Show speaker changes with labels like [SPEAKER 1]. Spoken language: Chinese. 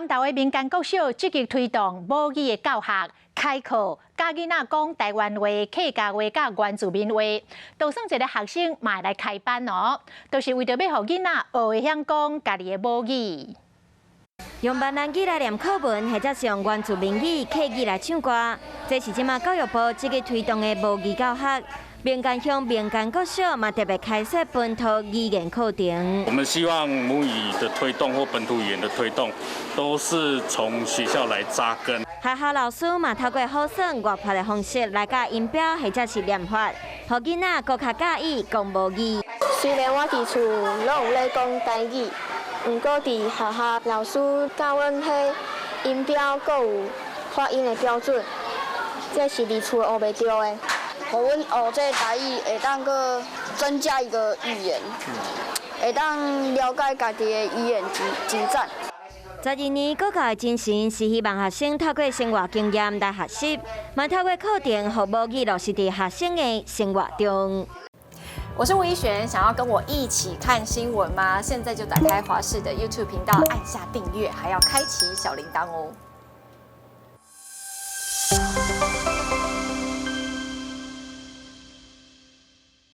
[SPEAKER 1] 南投的民间国小积极推动母语的教学，开课教囡仔讲台湾话、客家话、甲原住民话。就算一个学生嘛会来开班哦，就是为着要互囡仔学会晓讲家己的母语。
[SPEAKER 2] 用闽南语来念课文，或者是用原住民语、客语来唱歌，这是即马教育部积极推动的母语教学。民间乡民间国小嘛特别开设本土语言课程。
[SPEAKER 3] 我们希望母语的推动或本土语言的推动，都是从学校来扎根。
[SPEAKER 2] 学校老师嘛透过好耍活泼的方式来教音标或者是念法，互囡仔更较介意讲母语。
[SPEAKER 4] 虽然我伫厝拢有咧讲台语，不过伫学校老师教阮迄音标阁有发音的标准，这是伫厝学袂到的。
[SPEAKER 5] 互阮学这台语会当个增加一个语言，会当了解家己的语言真赞。
[SPEAKER 2] 12年国教的精神是希望学生透过生活经验来学习，嘛透过课程互母语落实伫学生的生活中。
[SPEAKER 6] 我是吴依璇，想要跟我一起看新闻吗？现在就打开华视的 YouTube 频道，按下订阅，还要开启小铃铛哦。